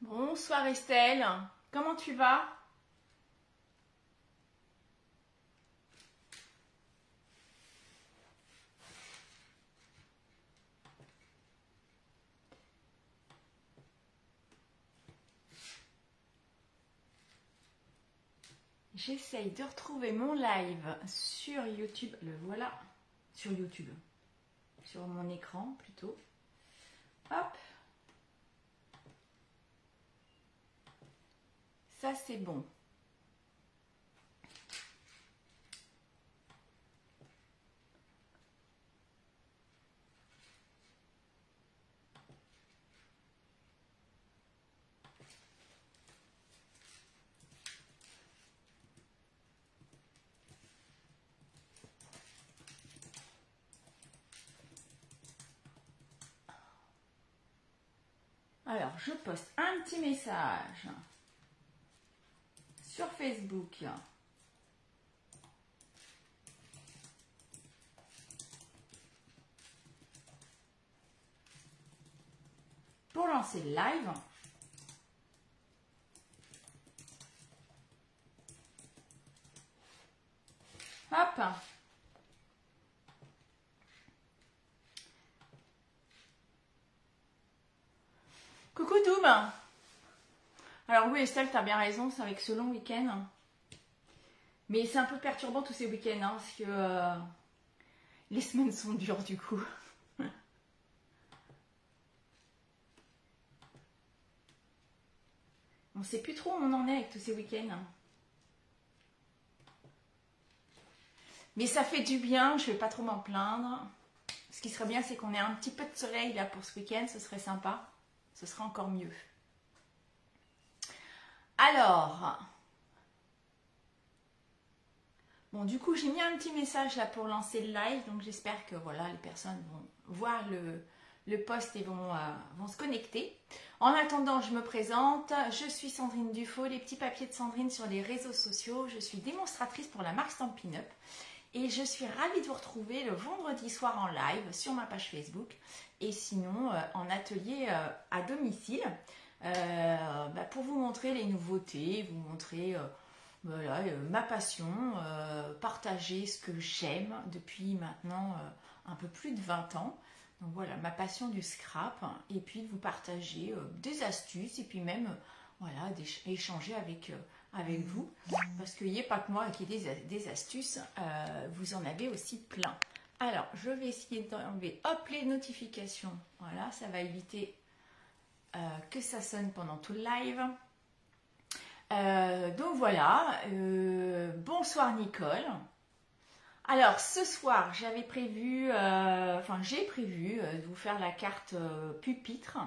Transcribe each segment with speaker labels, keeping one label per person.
Speaker 1: Bonsoir Estelle, comment tu vas? J'essaye de retrouver mon live sur YouTube, le voilà, sur YouTube, sur mon écran plutôt. Hop, ça c'est bon. Alors, je poste un petit message sur Facebook. Pour lancer le live. Hop. Coucou Doom. Alors oui Estelle, tu as bien raison, c'est avec ce long week-end. Mais c'est un peu perturbant tous ces week-ends, hein, parce que les semaines sont dures du coup. On ne sait plus trop où on en est avec tous ces week-ends. Mais ça fait du bien, je ne vais pas trop m'en plaindre. Ce qui serait bien, c'est qu'on ait un petit peu de soleil là pour ce week-end, ce serait sympa. Ce serait encore mieux. Alors, bon, du coup, j'ai mis un petit message là pour lancer le live, donc j'espère que voilà, les personnes vont voir le post et vont se connecter. En attendant, je me présente, je suis Sandrine Dufaux, les petits papiers de Sandrine sur les réseaux sociaux. Je suis démonstratrice pour la marque Stampin' Up et je suis ravie de vous retrouver le vendredi soir en live sur ma page Facebook et sinon en atelier à domicile pour vous montrer les nouveautés, vous montrer voilà, ma passion, partager ce que j'aime depuis maintenant un peu plus de 20 ans. Donc voilà, ma passion du scrap et puis de vous partager des astuces et puis même voilà, d'échanger avec vous parce qu'il n'y a pas que moi qui ai des astuces, vous en avez aussi plein. Alors, je vais essayer d'enlever les notifications. Voilà, ça va éviter que ça sonne pendant tout le live. Donc voilà, bonsoir Nicole. Alors ce soir j'avais prévu, j'ai prévu de vous faire la carte pupitre.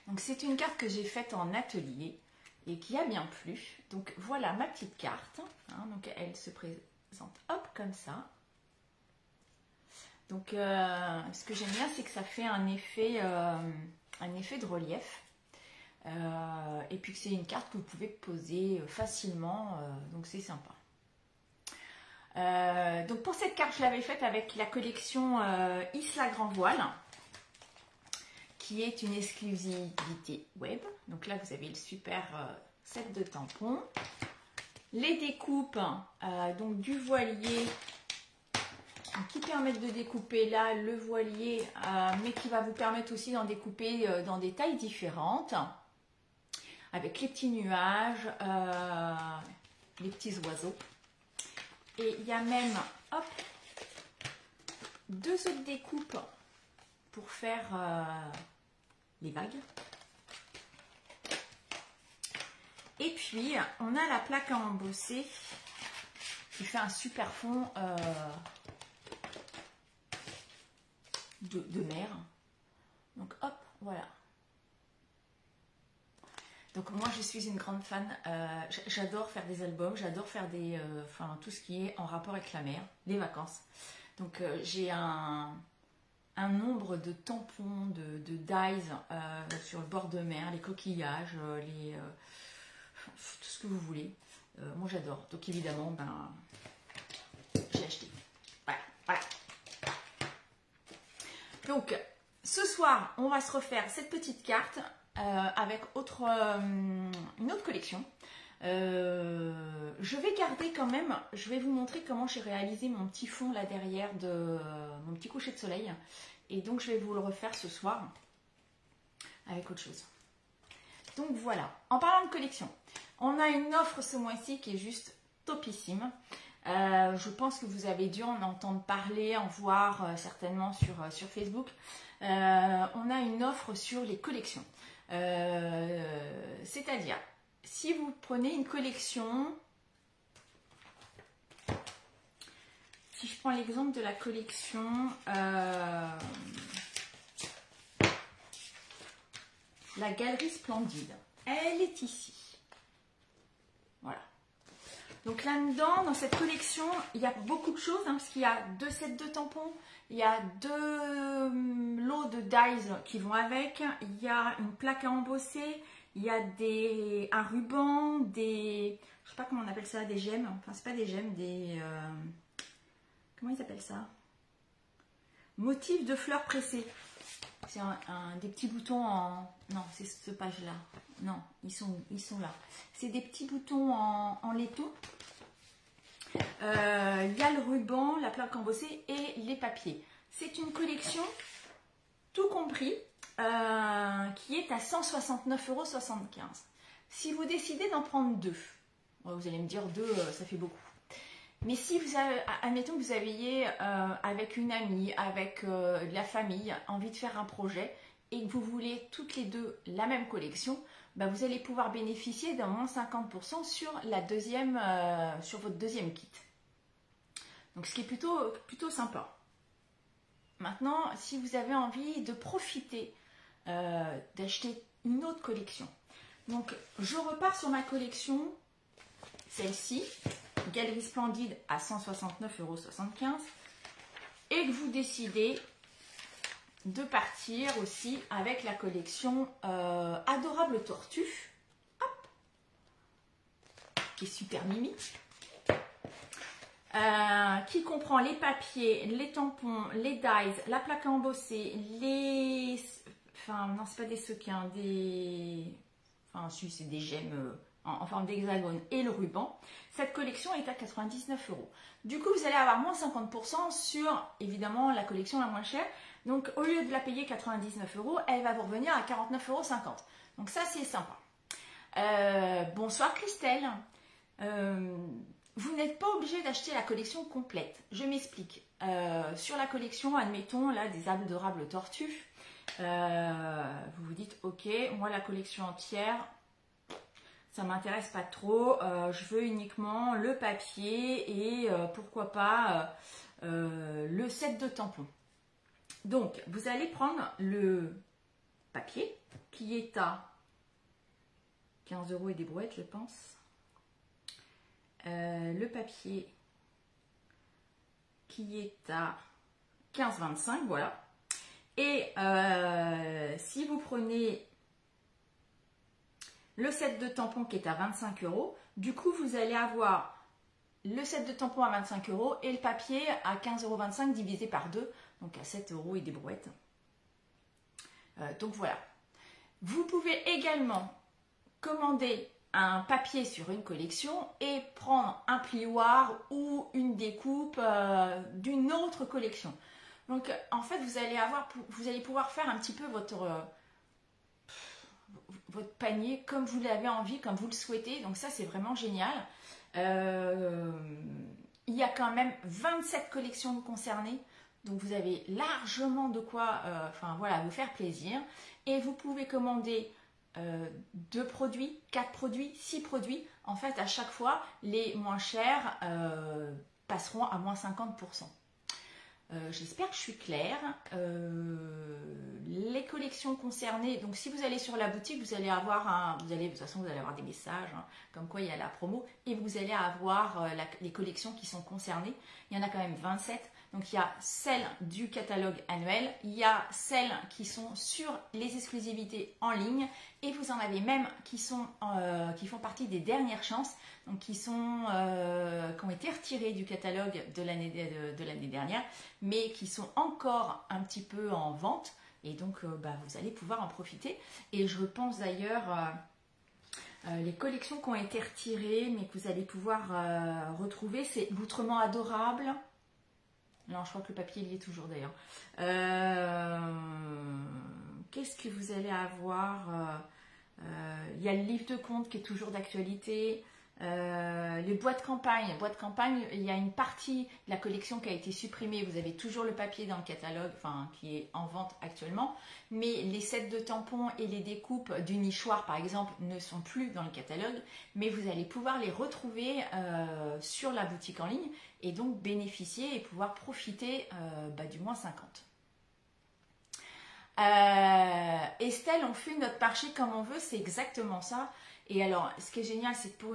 Speaker 1: Donc c'est une carte que j'ai faite en atelier et qui a bien plu. Donc voilà ma petite carte. Hein, donc elle se présente hop comme ça. Donc ce que j'aime bien c'est que ça fait un effet de relief. Et puis que c'est une carte que vous pouvez poser facilement, donc c'est sympa. Donc pour cette carte, je l'avais faite avec la collection Isla Grand Voile, qui est une exclusivité web. Donc là, vous avez le super set de tampons, les découpes donc du voilier, qui permettent de découper là le voilier, mais qui va vous permettre aussi d'en découper dans des tailles différentes, avec les petits nuages, les petits oiseaux. Et il y a même, hop, 2 autres découpes pour faire les vagues. Et puis, on a la plaque à embosser qui fait un super fond de mer. Donc, hop, voilà. Donc moi je suis une grande fan, j'adore faire des albums, j'adore faire tout ce qui est en rapport avec la mer, les vacances. Donc j'ai un nombre de tampons, de dies sur le bord de mer, les coquillages, tout ce que vous voulez. Moi j'adore, donc évidemment j'ai acheté. Voilà. Donc ce soir on va se refaire cette petite carte. avec une autre collection. Je vais garder quand même, je vais vous montrer comment j'ai réalisé mon petit fond là derrière de mon petit coucher de soleil. Et donc je vais vous le refaire ce soir avec autre chose. Donc voilà, en parlant de collection, on a une offre ce mois-ci qui est juste topissime. Je pense que vous avez dû en entendre parler, en voir certainement sur Facebook. On a une offre sur les collections. C'est-à-dire, si vous prenez une collection, si je prends l'exemple de la collection la Galerie Splendide, elle est ici. Voilà. Donc là-dedans, dans cette collection, il y a beaucoup de choses, hein, parce qu'il y a 2 sets de tampons, il y a 2 lots de dies qui vont avec, il y a une plaque à embosser, il y a un ruban, je sais pas comment on appelle ça, des gemmes, enfin c'est pas des gemmes, comment ils appellent ça? Motifs de fleurs pressées. C'est des petits boutons en... Non, c'est ce page-là. Non, ils sont là. C'est des petits boutons en laiton. Il y a le ruban, la plaque embossée et les papiers. C'est une collection, tout compris, qui est à 169,75 €. Si vous décidez d'en prendre 2, vous allez me dire 2, ça fait beaucoup. Mais si vous avez, admettons que vous aviez avec une amie, avec de la famille, envie de faire un projet et que vous voulez toutes les deux la même collection, bah vous allez pouvoir bénéficier d'un moins 50% sur sur votre deuxième kit. Donc ce qui est plutôt sympa. Maintenant, si vous avez envie de profiter d'acheter une autre collection, donc je repars sur ma collection, celle-ci. Galerie Splendide à 169,75 € et que vous décidez de partir aussi avec la collection Adorable Tortue, hop, qui est super mimi, qui comprend les papiers, les tampons, les dies, la plaque à embosser, enfin non c'est pas des sequins, enfin si c'est des gemmes en forme d'hexagone et le ruban. Cette collection est à 99 €. Du coup, vous allez avoir moins 50% sur, évidemment, la collection la moins chère. Donc, au lieu de la payer 99 €, elle va vous revenir à 49,50 €. Donc, ça, c'est sympa. Bonsoir, Christelle. Vous n'êtes pas obligé d'acheter la collection complète. Je m'explique. Sur la collection, admettons, là, des Adorables Tortues, vous vous dites, ok, moi, la collection entière... ça m'intéresse pas trop, je veux uniquement le papier et pourquoi pas le set de tampons. Donc, vous allez prendre le papier qui est à 15 € et des brouettes, je pense. Le papier qui est à 15,25 €, voilà. Et si vous prenez le set de tampons qui est à 25 €, du coup vous allez avoir le set de tampons à 25 € et le papier à 15,25 € divisé par 2, donc à 7 € et des brouettes. Donc voilà. Vous pouvez également commander un papier sur une collection et prendre un plioir ou une découpe d'une autre collection. Donc en fait vous allez pouvoir faire un petit peu votre panier comme vous l'avez envie, comme vous le souhaitez. Donc ça c'est vraiment génial. Il y a quand même 27 collections concernées. Donc vous avez largement de quoi vous faire plaisir. Et vous pouvez commander 2 produits, 4 produits, 6 produits. En fait à chaque fois les moins chers passeront à moins 50%. J'espère que je suis claire. Les collections concernées, donc si vous allez sur la boutique, vous allez avoir de toute façon vous allez avoir des messages comme quoi il y a la promo et vous allez avoir les collections qui sont concernées. Il y en a quand même 27. Donc il y a celles du catalogue annuel, il y a celles qui sont sur les exclusivités en ligne et vous en avez même qui font partie des dernières chances, donc qui ont été retirées du catalogue de l'année dernière, mais qui sont encore un petit peu en vente. Et donc, vous allez pouvoir en profiter. Et je pense d'ailleurs, les collections qui ont été retirées, mais que vous allez pouvoir retrouver, c'est l'outrement adorable. Non, je crois que le papier il y est toujours d'ailleurs. Qu'est-ce que vous allez avoir? Il y a le livre de contes qui est toujours d'actualité. Les boîtes de campagne. Les boîtes de campagne, il y a une partie de la collection qui a été supprimée. Vous avez toujours le papier dans le catalogue, enfin qui est en vente actuellement. Mais les sets de tampons et les découpes du nichoir, par exemple, ne sont plus dans le catalogue. Mais vous allez pouvoir les retrouver sur la boutique en ligne et donc bénéficier et pouvoir profiter du moins 50. Estelle, on fait notre marché comme on veut, c'est exactement ça. Et alors, ce qui est génial, c'est que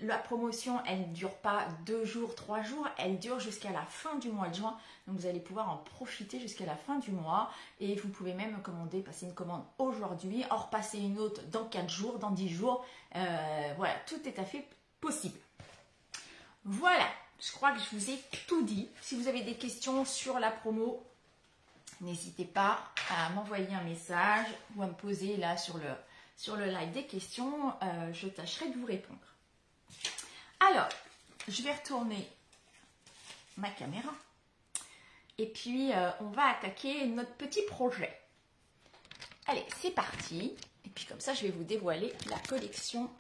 Speaker 1: la promotion, elle ne dure pas 2 jours, 3 jours, elle dure jusqu'à la fin du mois de juin. Donc, vous allez pouvoir en profiter jusqu'à la fin du mois. Et vous pouvez même passer une commande aujourd'hui, en repasser une autre dans 4 jours, dans 10 jours. Voilà, tout est à fait possible. Voilà, je crois que je vous ai tout dit. Si vous avez des questions sur la promo, n'hésitez pas à m'envoyer un message ou à me poser là sur le live des questions, je tâcherai de vous répondre. Alors, je vais retourner ma caméra et puis on va attaquer notre petit projet. Allez, c'est parti. Et puis comme ça, je vais vous dévoiler la collection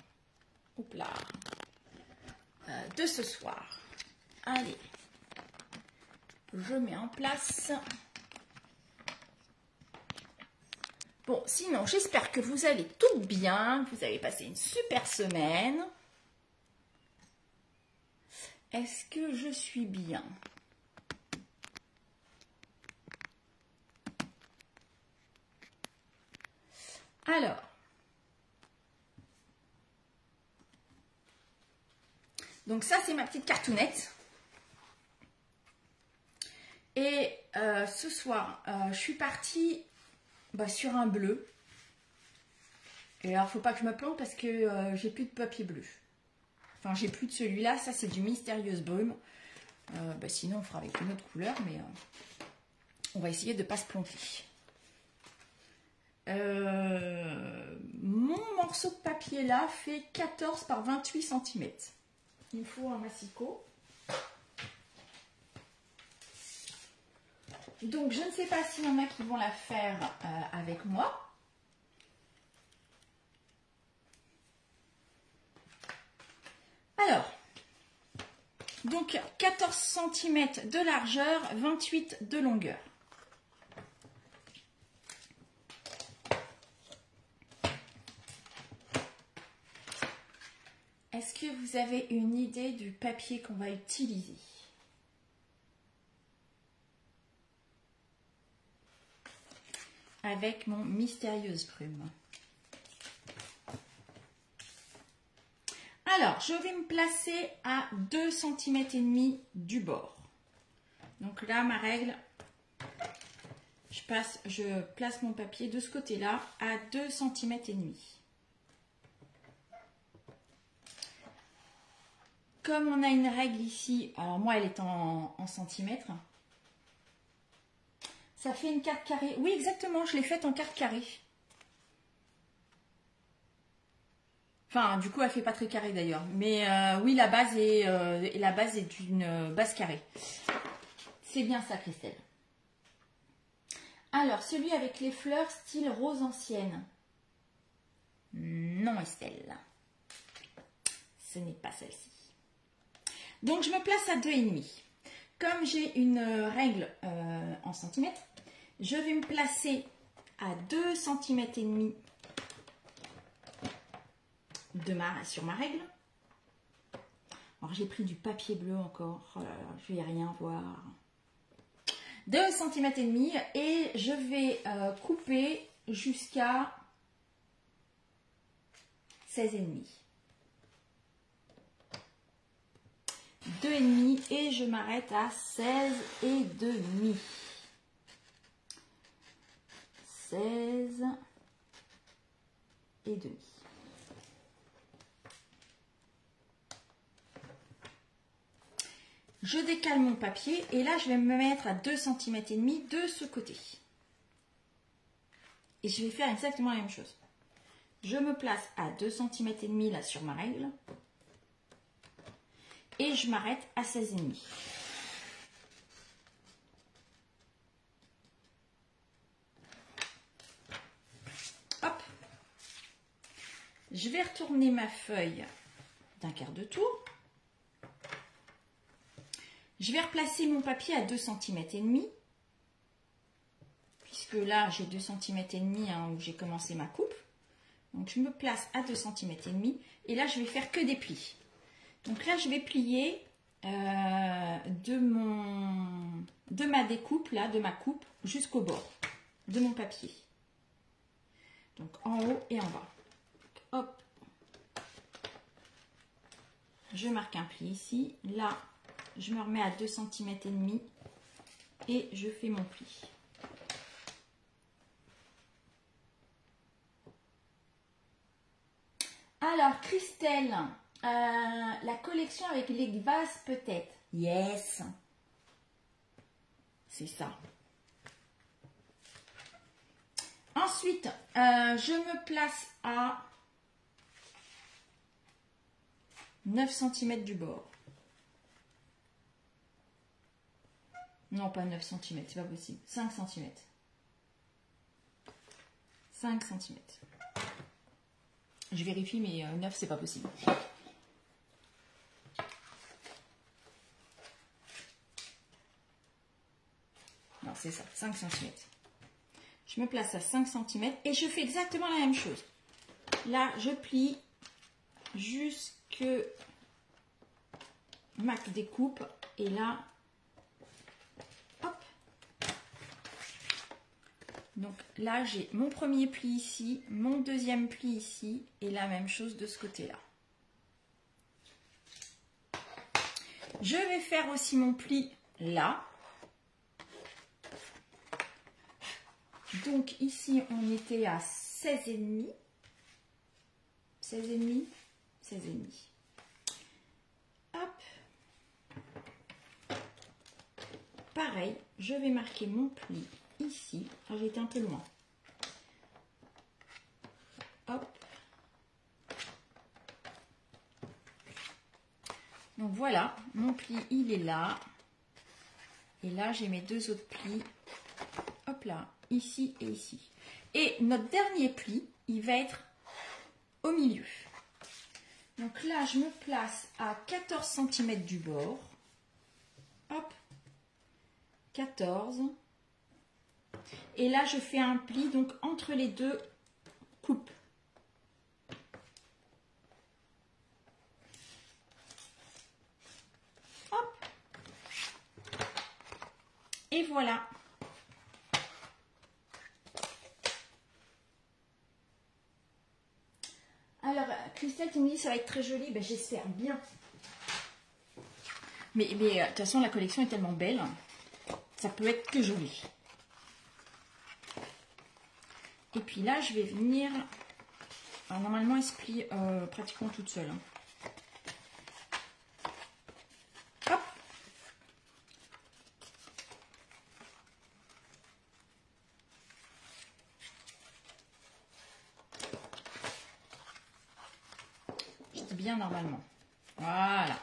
Speaker 1: de ce soir. Allez, je mets en place. Bon, sinon, j'espère que vous allez toutes bien, que vous avez passé une super semaine. Est-ce que je suis bien? Alors, donc ça, c'est ma petite cartoonette. Et ce soir, je suis partie sur un bleu. Et alors, faut pas que je me plante parce que j'ai plus de papier bleu. Enfin, j'ai plus de celui-là. Ça, c'est du Mystérieuse Brume. Sinon, on fera avec une autre couleur, mais on va essayer de ne pas se planter. Mon morceau de papier là fait 14 par 28 cm. Il me faut un massicot. Donc, je ne sais pas s'il y en a qui vont la faire avec moi. Alors, donc 14 cm de largeur, 28 de longueur. Est-ce que vous avez une idée du papier qu'on va utiliser? Avec mon Mystérieuse Brume. Alors, je vais me placer à 2 cm et demi du bord. Donc là, ma règle, je place mon papier de ce côté-là à 2 cm et demi. Comme on a une règle ici, alors moi elle est en centimètres, ça fait une carte carrée. Oui, exactement, je l'ai faite en carte carrée. Enfin, du coup, elle fait pas très carré d'ailleurs. Mais oui, la base est d'une base carrée. C'est bien ça, Christelle. Alors, celui avec les fleurs style rose ancienne. Non, Estelle. Ce n'est pas celle-ci. Donc, je me place à 2,5. Comme j'ai une règle en centimètres, je vais me placer à 2 cm et demi sur ma règle. Alors, j'ai pris du papier bleu encore. Oh là là, je vais rien voir. 2 cm et demi et je vais couper jusqu'à 16,5. 2,5 et je m'arrête à 16,5. 16,5. Je décale mon papier et là je vais me mettre à 2 cm et demi de ce côté. Et je vais faire exactement la même chose. Je me place à 2,5 cm là sur ma règle. Et je m'arrête à 16,5. Hop. Je vais retourner ma feuille d'un quart de tour. Je vais replacer mon papier à 2,5 cm. Puisque là, j'ai 2,5 cm hein, où j'ai commencé ma coupe. Donc, je me place à 2,5 cm. Et là, je vais faire que des plis. Donc là, je vais plier de ma découpe, là, de ma coupe, jusqu'au bord de mon papier. Donc, en haut et en bas. Hop. Je marque un pli ici. Là, je me remets à 2,5 cm et je fais mon pli. Alors, Christelle, la collection avec les vases peut-être. Yes. C'est ça. Ensuite, je me place à 9 cm du bord. Non, pas 9 cm, c'est pas possible. 5 cm. 5 cm. Je vérifie, mais 9, c'est pas possible. Non, c'est ça, 5 cm. Je me place à 5 cm et je fais exactement la même chose. Là, je plie jusque ma découpe et là, hop. Donc là, j'ai mon premier pli ici, mon deuxième pli ici et la même chose de ce côté-là. Je vais faire aussi mon pli là. Donc ici, on était à 16,5. 16,5. 16,5. Hop. Pareil, je vais marquer mon pli ici. J'ai été un peu loin. Hop. Donc voilà, mon pli, il est là. Et là, j'ai mes deux autres plis. Hop là, ici et ici. Et notre dernier pli, il va être au milieu. Donc là, je me place à 14 cm du bord. Hop. 14. Et là, je fais un pli donc entre les deux coupes. Hop. Et voilà. Alors, Christelle, tu me dis ça va être très joli. Ben, j'espère bien. Mais de toute façon, la collection est tellement belle. Ça peut être que joli. Et puis là, je vais venir... Alors, normalement, elle se plie pratiquement toute seule. Hein. Hop. Je dis bien normalement. Voilà.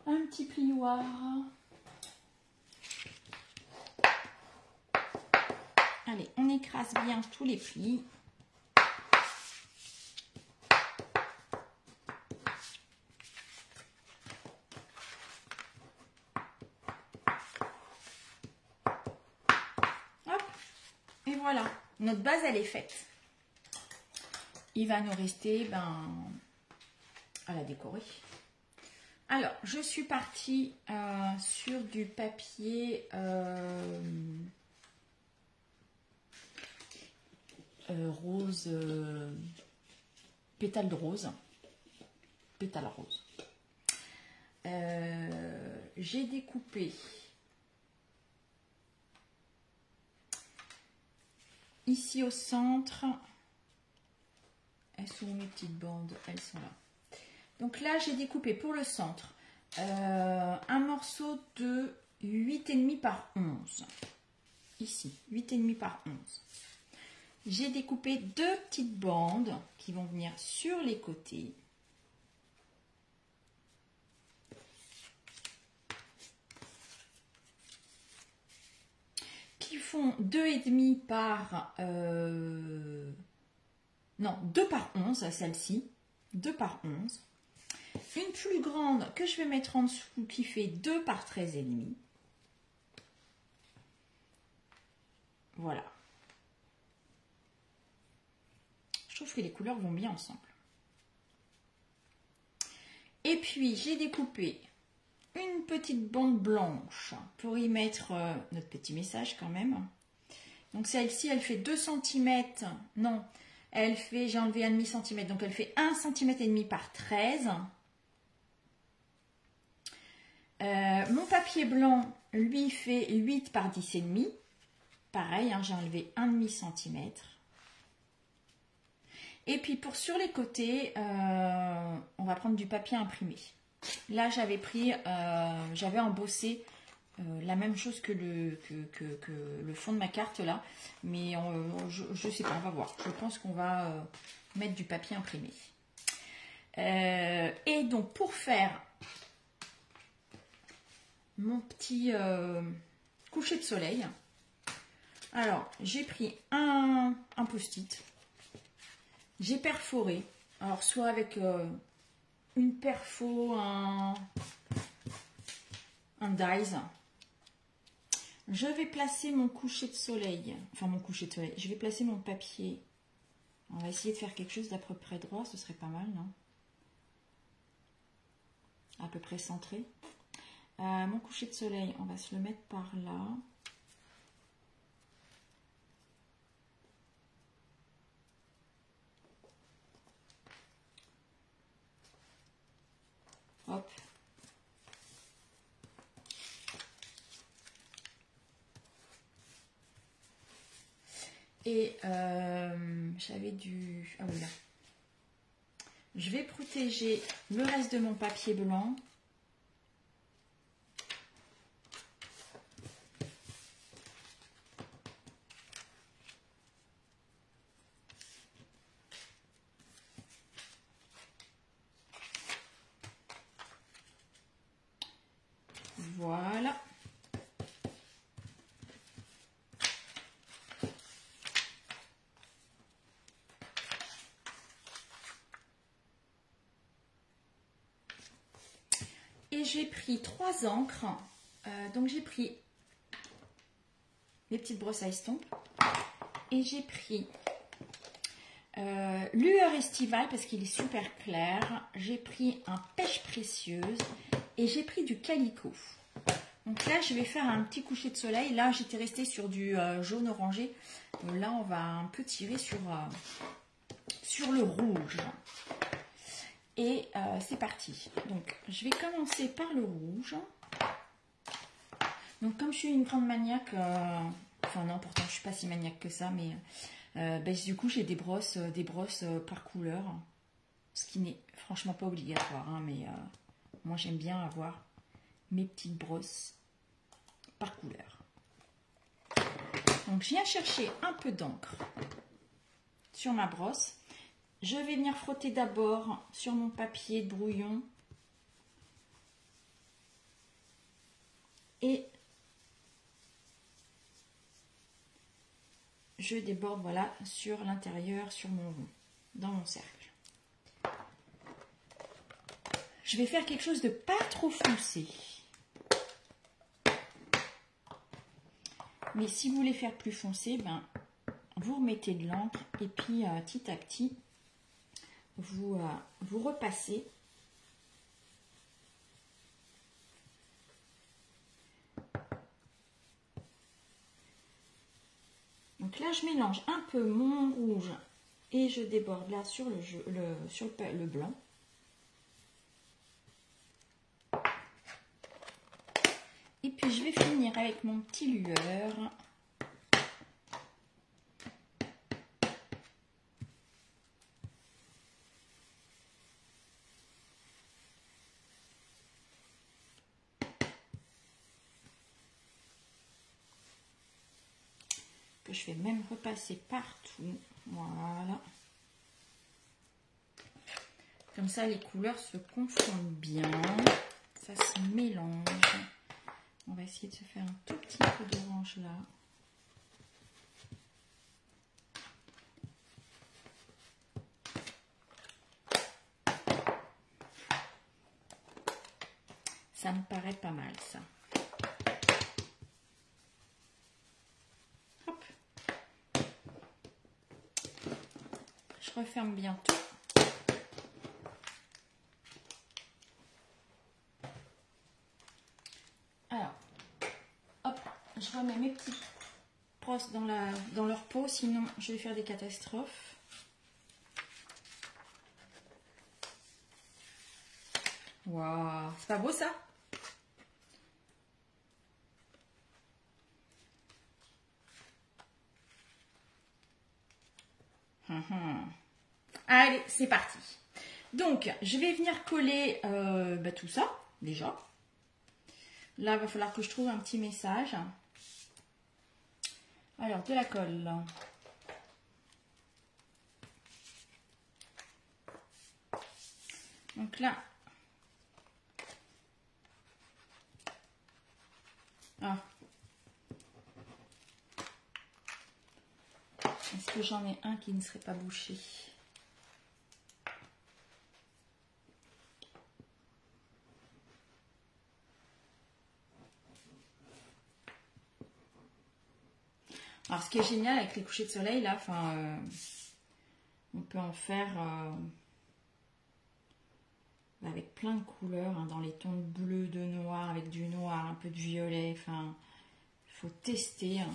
Speaker 1: Un petit plioir. Allez, on écrase bien tous les plis. Hop. Et voilà, notre base, elle est faite. Il va nous rester à la décorer. Alors, je suis partie sur du papier rose, pétale de rose. Pétale rose. J'ai découpé ici au centre. Elles sont où mes petites bandes? Elles sont là. Donc là, j'ai découpé pour le centre un morceau de 8,5 par 11. ici, 8,5 par 11. J'ai découpé 2 petites bandes qui vont venir sur les côtés. Qui font 2,5 par... non, 2 par 11, celle-ci. 2 par 11. Une plus grande que je vais mettre en dessous qui fait 2 par 13,5. Voilà. Je trouve que les couleurs vont bien ensemble. Et puis, j'ai découpé une petite bande blanche pour y mettre notre petit message quand même. Donc, celle-ci, elle fait 2 cm. Non, elle fait, j'ai enlevé 1,5 cm. Donc, elle fait 1,5 cm par 13. Mon papier blanc, lui, fait 8 par 10,5. Pareil, hein, j'ai enlevé 1,5 cm. Et puis pour sur les côtés, on va prendre du papier imprimé. Là, j'avais pris, j'avais embossé la même chose que le fond de ma carte là. Mais je sais pas, on va voir. Je pense qu'on va mettre du papier imprimé. Et donc pour faire mon petit coucher de soleil, alors j'ai pris un post-it. J'ai perforé, alors soit avec une perfo, un dies. Je vais placer mon coucher de soleil, enfin mon coucher de soleil, je vais placer mon papier. On va essayer de faire quelque chose d'à peu près droit, ce serait pas mal, non? À peu près centré. Mon coucher de soleil, on va se le mettre par là. Hop. Et j'avais du... Ah oui, là. Je vais protéger le reste de mon papier blanc. Voilà. Et j'ai pris 3 encres. Donc j'ai pris les petites brosses à estompe. Et j'ai pris lueur estivale parce qu'il est super clair. J'ai pris un pêche précieuse. Et j'ai pris du calicot. Donc là, je vais faire un petit coucher de soleil. Là, j'étais restée sur du jaune orangé. Donc là, on va un peu tirer sur le rouge. Et c'est parti. Donc, je vais commencer par le rouge. Donc, comme je suis une grande maniaque, enfin non, pourtant, je ne suis pas si maniaque que ça, mais du coup, j'ai des brosses par couleur. Ce qui n'est franchement pas obligatoire, hein, mais moi, j'aime bien avoir mes petites brosses par couleur. Donc, je viens chercher un peu d'encre sur ma brosse. Je vais venir frotter d'abord sur mon papier de brouillon. Et je déborde, voilà, sur l'intérieur, dans mon cercle. Je vais faire quelque chose de pas trop foncé. Mais si vous voulez faire plus foncé, ben, vous remettez de l'encre et puis petit à petit, vous repassez. Donc là, je mélange un peu mon rouge et je déborde là sur le blanc. Et puis je vais finir avec mon petit lueur. je vais même repasser partout. Voilà. Comme ça, les couleurs se confondent bien. Ça se mélange. On va essayer de se faire un tout petit peu d'orange là. Ça me paraît pas mal, ça. Hop. Je referme bien tout. Alors, hop, je remets mes petites brosses dans leur peau, sinon je vais faire des catastrophes. Waouh, c'est pas beau ça? Allez, c'est parti. Donc, je vais venir coller tout ça, déjà. Là, il va falloir que je trouve un petit message. Alors, de la colle. Donc là. Ah. Est-ce que j'en ai un qui ne serait pas bouché? Alors, ce qui est génial avec les couchers de soleil, là, on peut en faire avec plein de couleurs, hein, dans les tons de bleu, de noir, avec du noir, un peu de violet. Enfin, il faut tester. Hein.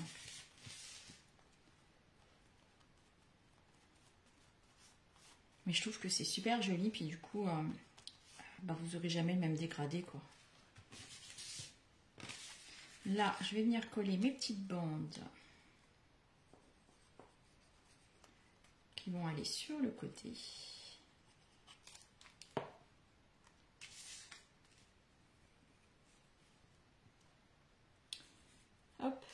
Speaker 1: Mais je trouve que c'est super joli, puis du coup, vous n'aurez jamais le même dégradé, quoi. Là, je vais venir coller mes petites bandes qui vont aller sur le côté. Hop.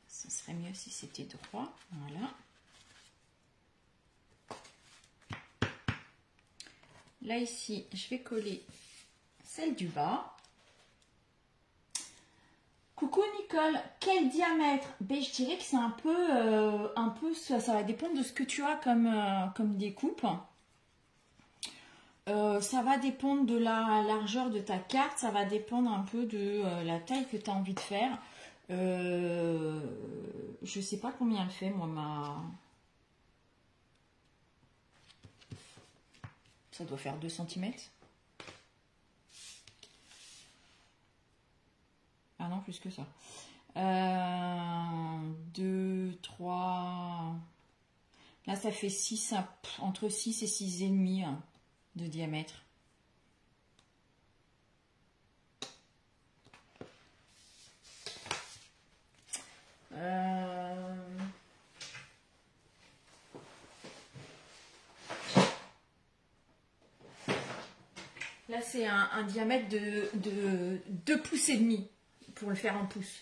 Speaker 1: Ce serait mieux si c'était droit. Voilà. Là, ici, je vais coller celle du bas. Coucou Nicole, quel diamètre? Ben, je dirais que c'est un peu ça va dépendre de ce que tu as comme découpe. Ça va dépendre de la largeur de ta carte, ça va dépendre un peu de la taille que tu as envie de faire. Je sais pas combien elle fait, moi, ça doit faire 2 cm. Ah non, plus que ça. 2, 3... Là, ça fait 6, entre 6 et 6,5 hein, de diamètre. Là, c'est un diamètre de 2,5 pouces pour le faire en pouces.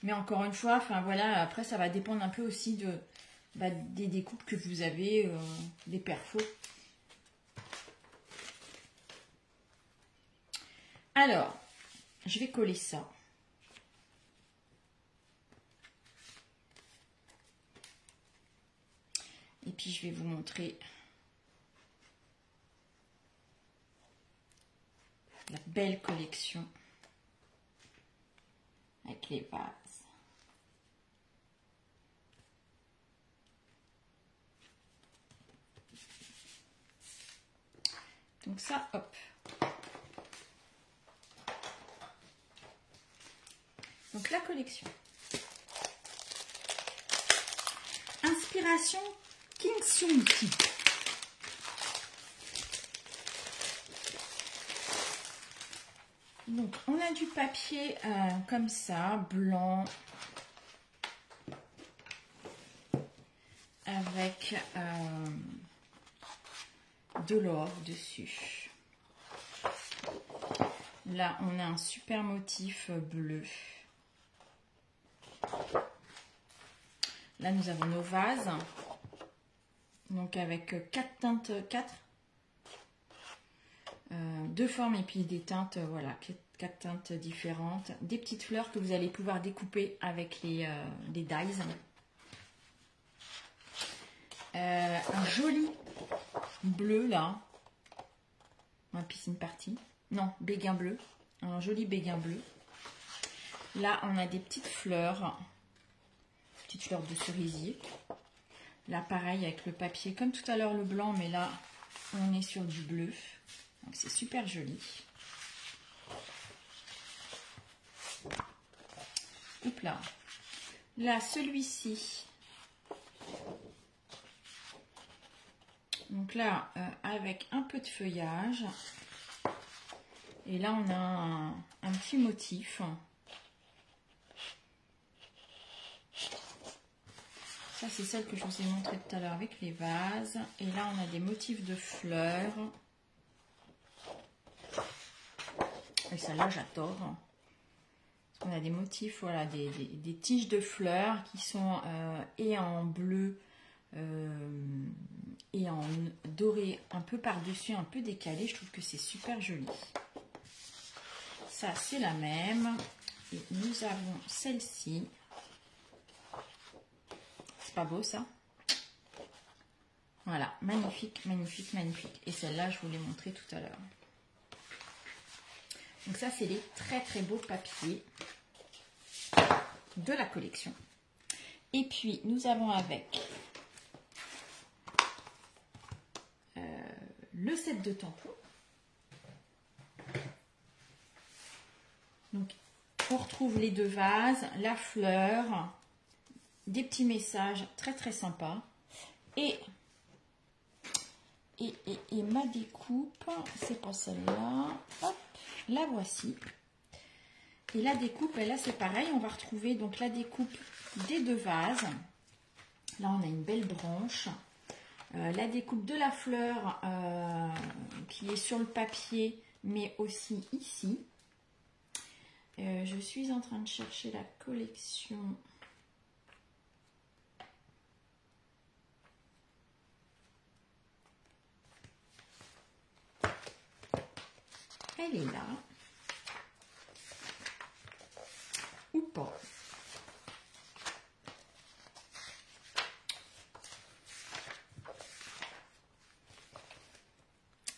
Speaker 1: Mais encore une fois, voilà, après, ça va dépendre un peu aussi des découpes que vous avez, des perfos. Alors, je vais coller ça. Et puis, je vais vous montrer la belle collection avec les vases. Donc ça, hop. Donc la collection. Inspiration King Sunti. Donc on a du papier comme ça, blanc, avec de l'or dessus. Là on a un super motif bleu. Là nous avons nos vases, donc avec 4 teintes, 2 formes et puis des teintes, voilà, 4 teintes différentes, des petites fleurs que vous allez pouvoir découper avec les dies. Un joli bleu là, un piscine party, non, béguin bleu, un joli béguin bleu. Là on a des petites fleurs de cerisier. Là pareil avec le papier comme tout à l'heure le blanc, mais là on est sur du bleu, donc c'est super joli. Hop là. Là celui-ci, donc là avec un peu de feuillage, et là on a un petit motif. Ça c'est celle que je vous ai montré tout à l'heure avec les vases, et là on a des motifs de fleurs, et celle-là j'adore. On a des motifs, voilà, des tiges de fleurs qui sont et en bleu et en doré un peu par-dessus, un peu décalé. Je trouve que c'est super joli. Ça, c'est la même. Et nous avons celle-ci. C'est pas beau, ça? Voilà, magnifique, magnifique, magnifique. Et celle-là, je vous l'ai montré tout à l'heure. Donc ça, c'est les très, très beaux papiers de la collection. Et puis, nous avons avec le set de tampons. Donc, on retrouve les 2 vases, la fleur, des petits messages très, très sympas. Et ma découpe, c'est pas celle-là. Hop, la voici. Et la découpe, et là c'est pareil, on va retrouver donc la découpe des 2 vases. Là on a une belle branche. La découpe de la fleur qui est sur le papier, mais aussi ici. Je suis en train de chercher la collection. Elle est là. Ou pas.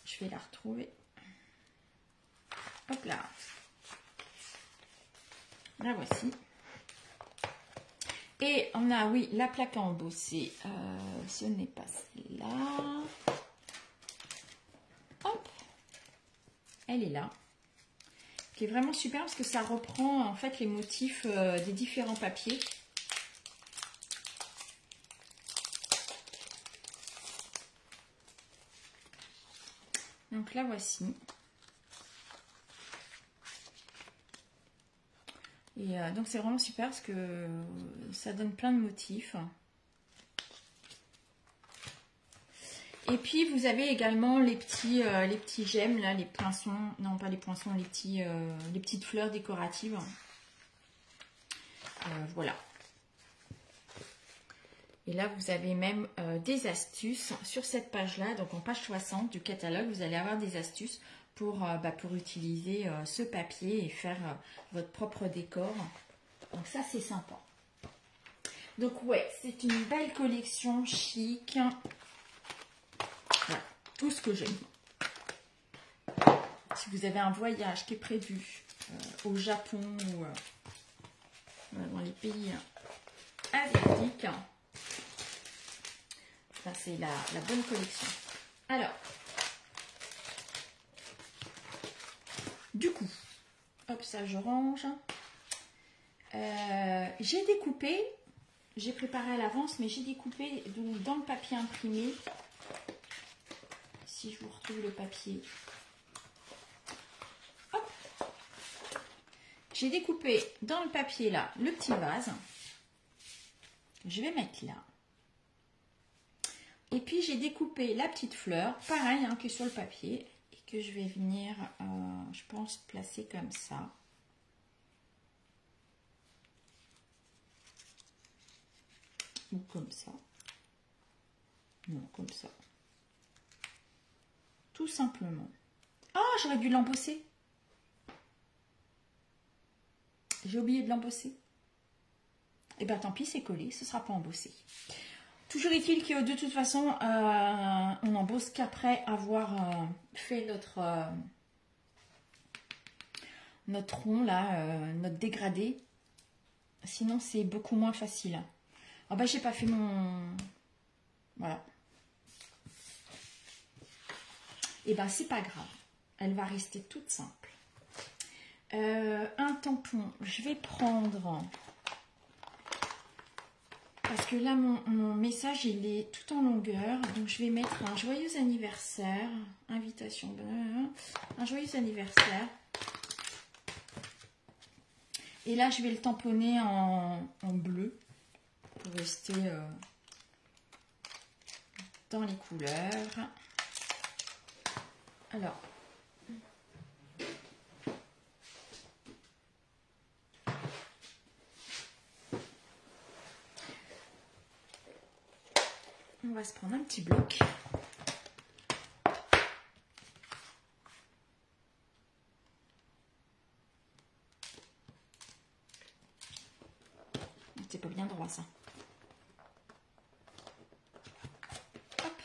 Speaker 1: Je vais la retrouver. Hop là. La voici. Et on a, oui, la plaque à embosser. Ce n'est pas celle-là. Hop. Elle est là. Qui est vraiment super parce que ça reprend en fait les motifs des différents papiers. Donc la voici. Et donc c'est vraiment super parce que ça donne plein de motifs. Et puis vous avez également les petits gemmes là, les poinçons, non pas les poinçons, les petites fleurs décoratives. Voilà. Et là vous avez même des astuces sur cette page là, donc en page 60 du catalogue, vous allez avoir des astuces pour utiliser ce papier et faire votre propre décor. Donc ça c'est sympa. Donc ouais, c'est une belle collection chic. Voilà, tout ce que j'aime. Si vous avez un voyage qui est prévu au Japon ou dans les pays asiatiques, c'est la bonne collection. Alors, du coup, hop, ça je range. J'ai découpé, j'ai préparé à l'avance, mais j'ai découpé donc, dans le papier imprimé. Si je vous retrouve le papier. J'ai découpé dans le papier là le petit vase. Je vais mettre là. Et puis j'ai découpé la petite fleur, pareil hein, que sur le papier. Et que je vais venir, je pense, placer comme ça. Ou comme ça. Non, comme ça. Tout simplement. Ah, j'aurais dû l'embosser. J'ai oublié de l'embosser. Et bien tant pis, c'est collé, ce ne sera pas embossé. Toujours est-il que de toute façon, on n'embosse qu'après avoir fait notre rond, là, notre dégradé. Sinon, c'est beaucoup moins facile. Ah ben, j'ai pas fait mon... Voilà. Et ben, c'est pas grave. Elle va rester toute simple. Un tampon, je vais prendre... Parce que là, mon message, il est tout en longueur. Donc, je vais mettre un joyeux anniversaire. Invitation. Un joyeux anniversaire. Et là, je vais le tamponner en bleu. Pour rester dans les couleurs. Alors. On va se prendre un petit bloc. C'est pas bien droit ça. Hop.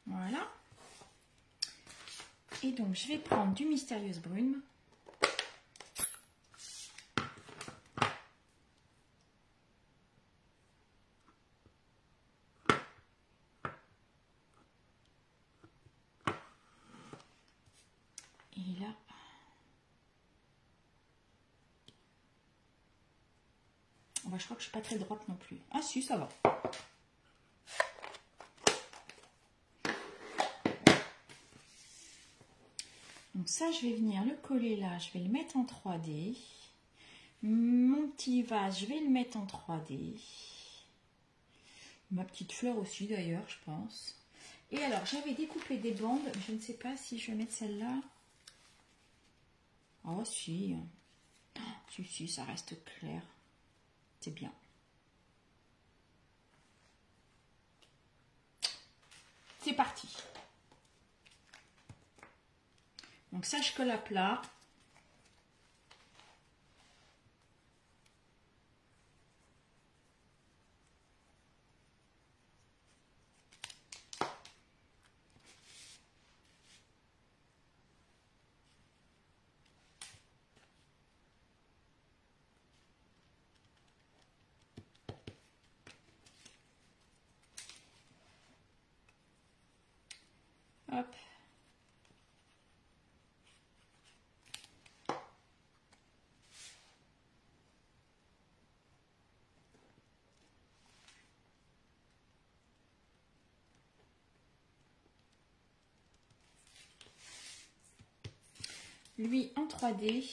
Speaker 1: Voilà. Et donc, je vais prendre du Mystérieuse Brume. Et là, bah, je crois que je suis pas très droite non plus. Ah si, ça va. Donc ça, je vais venir le coller là. Je vais le mettre en 3D. Mon petit vase, je vais le mettre en 3D. Ma petite fleur aussi d'ailleurs, je pense. Et alors, j'avais découpé des bandes. Je ne sais pas si je vais mettre celle-là. Oh si. Si, ça reste clair. C'est bien. C'est parti. Donc ça, je colle à plat. Hop. Lui en 3D.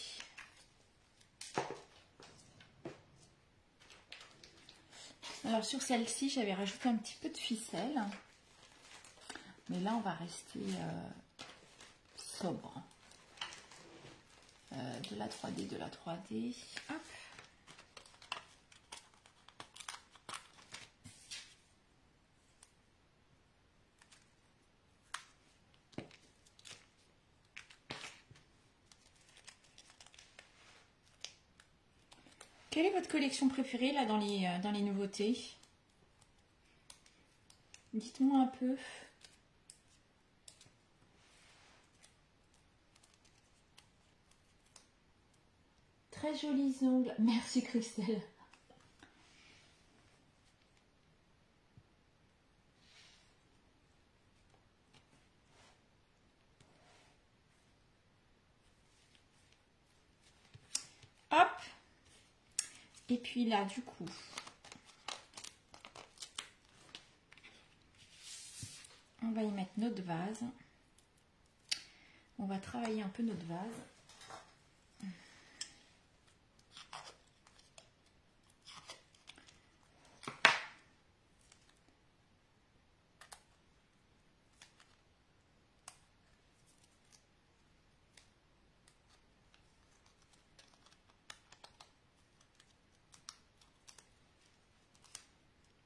Speaker 1: Alors sur celle-ci, j'avais rajouté un petit peu de ficelle. Mais là, on va rester sobre. De la 3D, de la 3D. Hop. Quelle est votre collection préférée là dans les nouveautés? Dites-moi un peu. Très jolis ongles. Merci Christelle. Hop. Et puis là, du coup, on va y mettre notre vase. On va travailler un peu notre vase.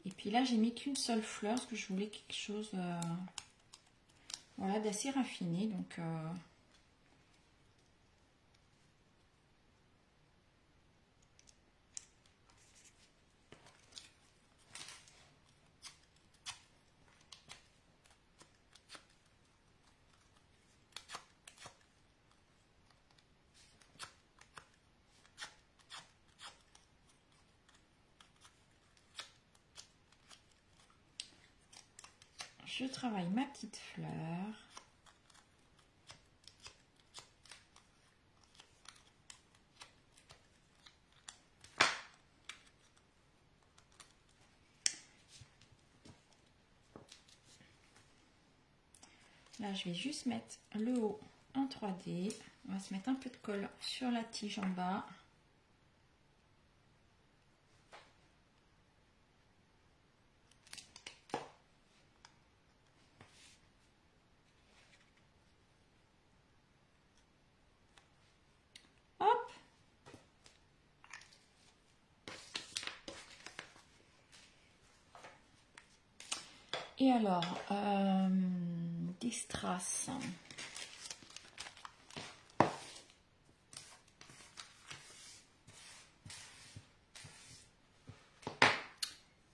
Speaker 1: Et puis là, j'ai mis qu'une seule fleur parce que je voulais quelque chose voilà, d'assez raffiné. Donc, je travaille ma petite fleur. Là, je vais juste mettre le haut en 3D. On va se mettre un peu de colle sur la tige en bas. Hop! Et alors, des strass.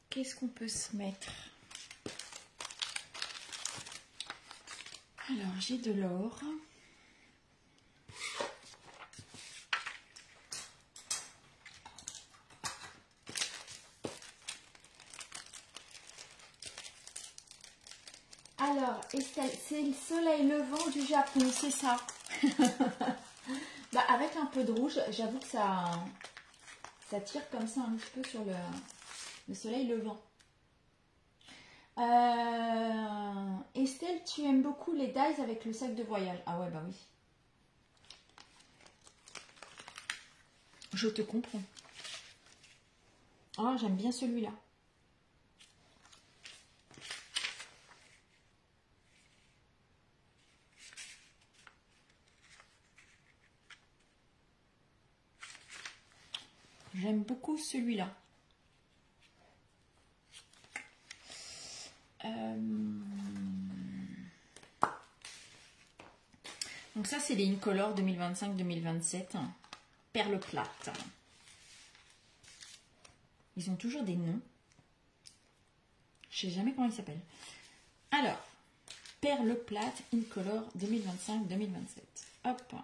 Speaker 1: Qu'est-ce qu'on peut se mettre? Alors, j'ai de l'or. Alors, Estelle, c'est le soleil levant du Japon, c'est ça. Bah, avec un peu de rouge, j'avoue que ça tire comme ça un petit peu sur le soleil levant. Estelle, tu aimes beaucoup les dies avec le sac de voyage. Ah ouais, bah oui. Je te comprends. Oh, j'aime bien celui-là. J'aime beaucoup celui-là. Donc ça, c'est les Incolor 2025-2027. Perle plate. Ils ont toujours des noms. Je ne sais jamais comment ils s'appellent. Alors, Perle plate Incolor 2025-2027. Hop.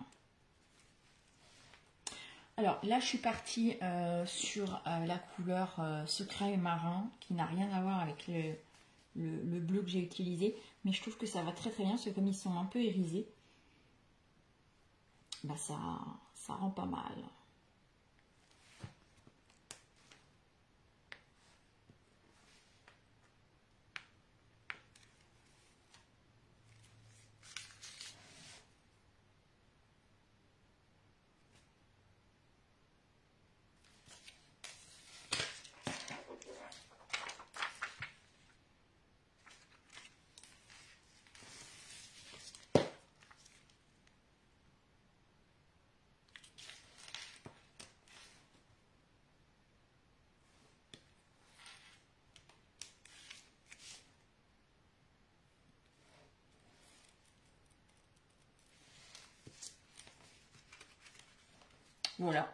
Speaker 1: Alors là, je suis partie sur la couleur secret marin qui n'a rien à voir avec le bleu que j'ai utilisé. Mais je trouve que ça va très très bien parce que comme ils sont un peu irisés, bah ça rend pas mal. Voilà.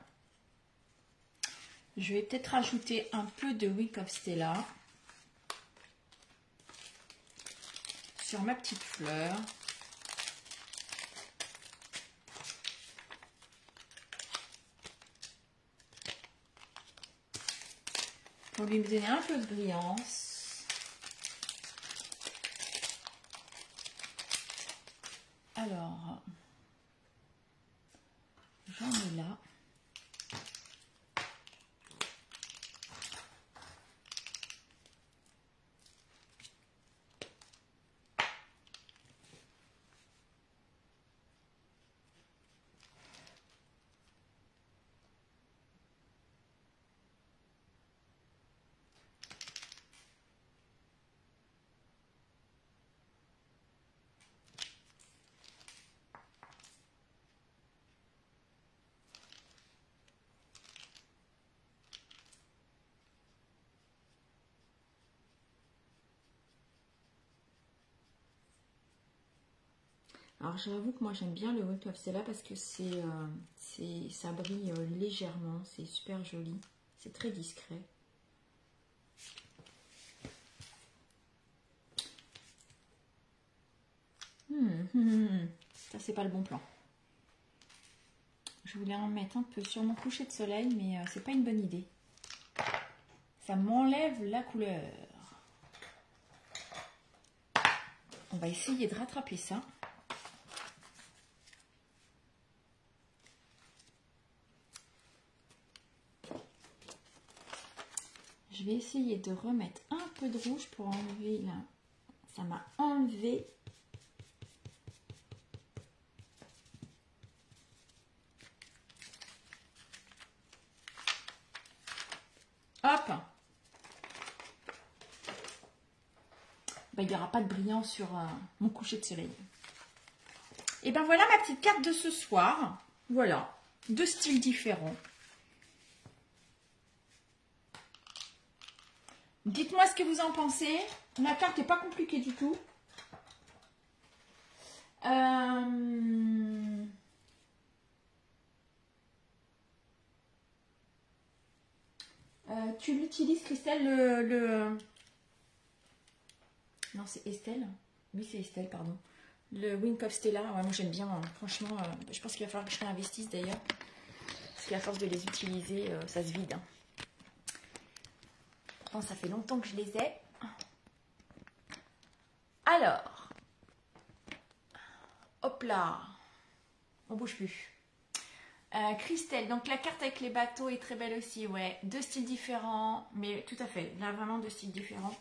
Speaker 1: Je vais peut-être rajouter un peu de Wick of Stella sur ma petite fleur. Pour lui donner un peu de brillance. Alors, j'en ai là. Alors j'avoue que moi j'aime bien le Wink of Stella parce que ça brille légèrement, c'est super joli, c'est très discret. Ça c'est pas le bon plan. Je voulais en mettre un peu sur mon coucher de soleil, mais c'est pas une bonne idée. Ça m'enlève la couleur. On va essayer de rattraper ça. Je vais essayer de remettre un peu de rouge pour enlever là. Ça m'a enlevé. Hop. Ben, il n'y aura pas de brillant sur mon coucher de soleil. Et ben voilà ma petite carte de ce soir. Voilà, deux styles différents. Dites-moi ce que vous en pensez. Ma carte n'est pas compliquée du tout. Tu l'utilises, Christelle, Non, c'est Estelle. Oui, c'est Estelle, pardon. Le Wink of Stella. Ouais, moi, j'aime bien. Hein. Franchement, je pense qu'il va falloir que je réinvestisse d'ailleurs. Parce qu'à force de les utiliser, ça se vide. Hein. Bon, ça fait longtemps que je les ai. Alors. Hop là. On bouge plus. Christelle, donc la carte avec les bateaux est très belle aussi, ouais. Deux styles différents, mais tout à fait, là vraiment deux styles différents.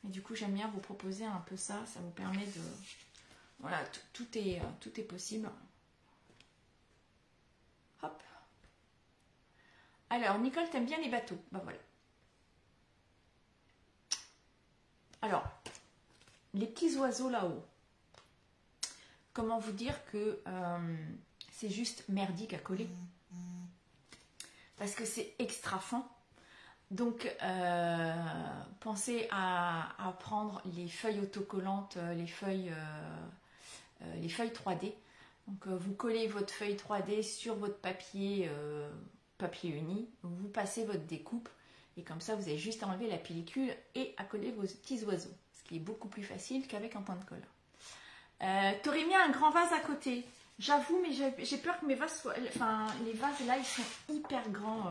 Speaker 1: Mais du coup, j'aime bien vous proposer un peu ça, ça vous permet de... Voilà, tout est possible. Hop. Alors, Nicole, t'aimes bien les bateaux? Ben voilà. Alors, les petits oiseaux là-haut. Comment vous dire que... c'est juste merdique à coller. Parce que c'est extra fin. Donc, pensez à prendre les feuilles autocollantes, les feuilles 3D. Donc, vous collez votre feuille 3D sur votre papier, papier uni. Vous passez votre découpe. Et comme ça, vous avez juste à enlever la pellicule et à coller vos petits oiseaux. Ce qui est beaucoup plus facile qu'avec un point de colle. T'aurais mis un grand vase à côté. J'avoue, mais j'ai peur que mes vases soient... Enfin, les vases là, ils sont hyper grands.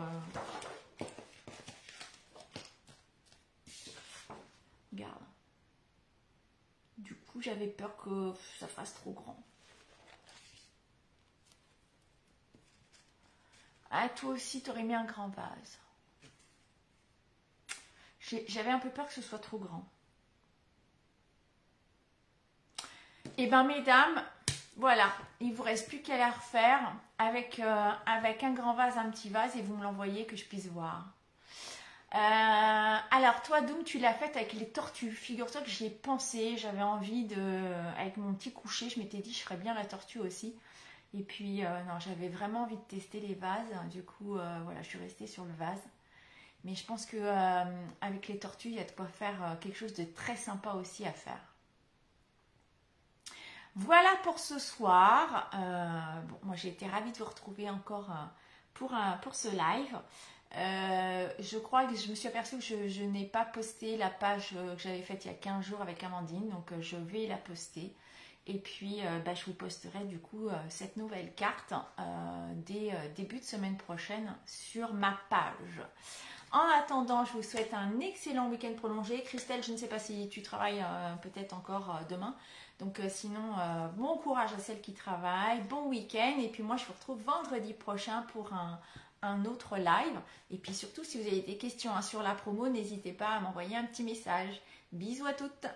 Speaker 1: Regarde. Du coup, j'avais peur que ça fasse trop grand. Ah, toi aussi, t'aurais mis un grand vase. J'avais un peu peur que ce soit trop grand. Eh bien, mesdames... Voilà, il ne vous reste plus qu'à la refaire avec un grand vase, un petit vase et vous me l'envoyez que je puisse voir. Alors toi, Doom, tu l'as faite avec les tortues. Figure-toi que j'y ai pensé, j'avais envie de... Avec mon petit coucher, je m'étais dit je ferais bien la tortue aussi. Et puis, non, j'avais vraiment envie de tester les vases. Du coup, voilà, je suis restée sur le vase. Mais je pense qu'avec les tortues, il y a de quoi faire quelque chose de très sympa aussi à faire. Voilà pour ce soir. Bon, moi j'ai été ravie de vous retrouver encore pour ce live. Je crois que je me suis aperçue que je n'ai pas posté la page que j'avais faite il y a 15 jours avec Amandine. Donc je vais la poster. Et puis je vous posterai du coup cette nouvelle carte dès début de semaine prochaine sur ma page. En attendant, je vous souhaite un excellent week-end prolongé. Christelle, je ne sais pas si tu travailles peut-être encore demain. Donc sinon, bon courage à celles qui travaillent, bon week-end. Et puis moi, je vous retrouve vendredi prochain pour un autre live. Et puis surtout, si vous avez des questions sur la promo, n'hésitez pas à m'envoyer un petit message. Bisous à toutes!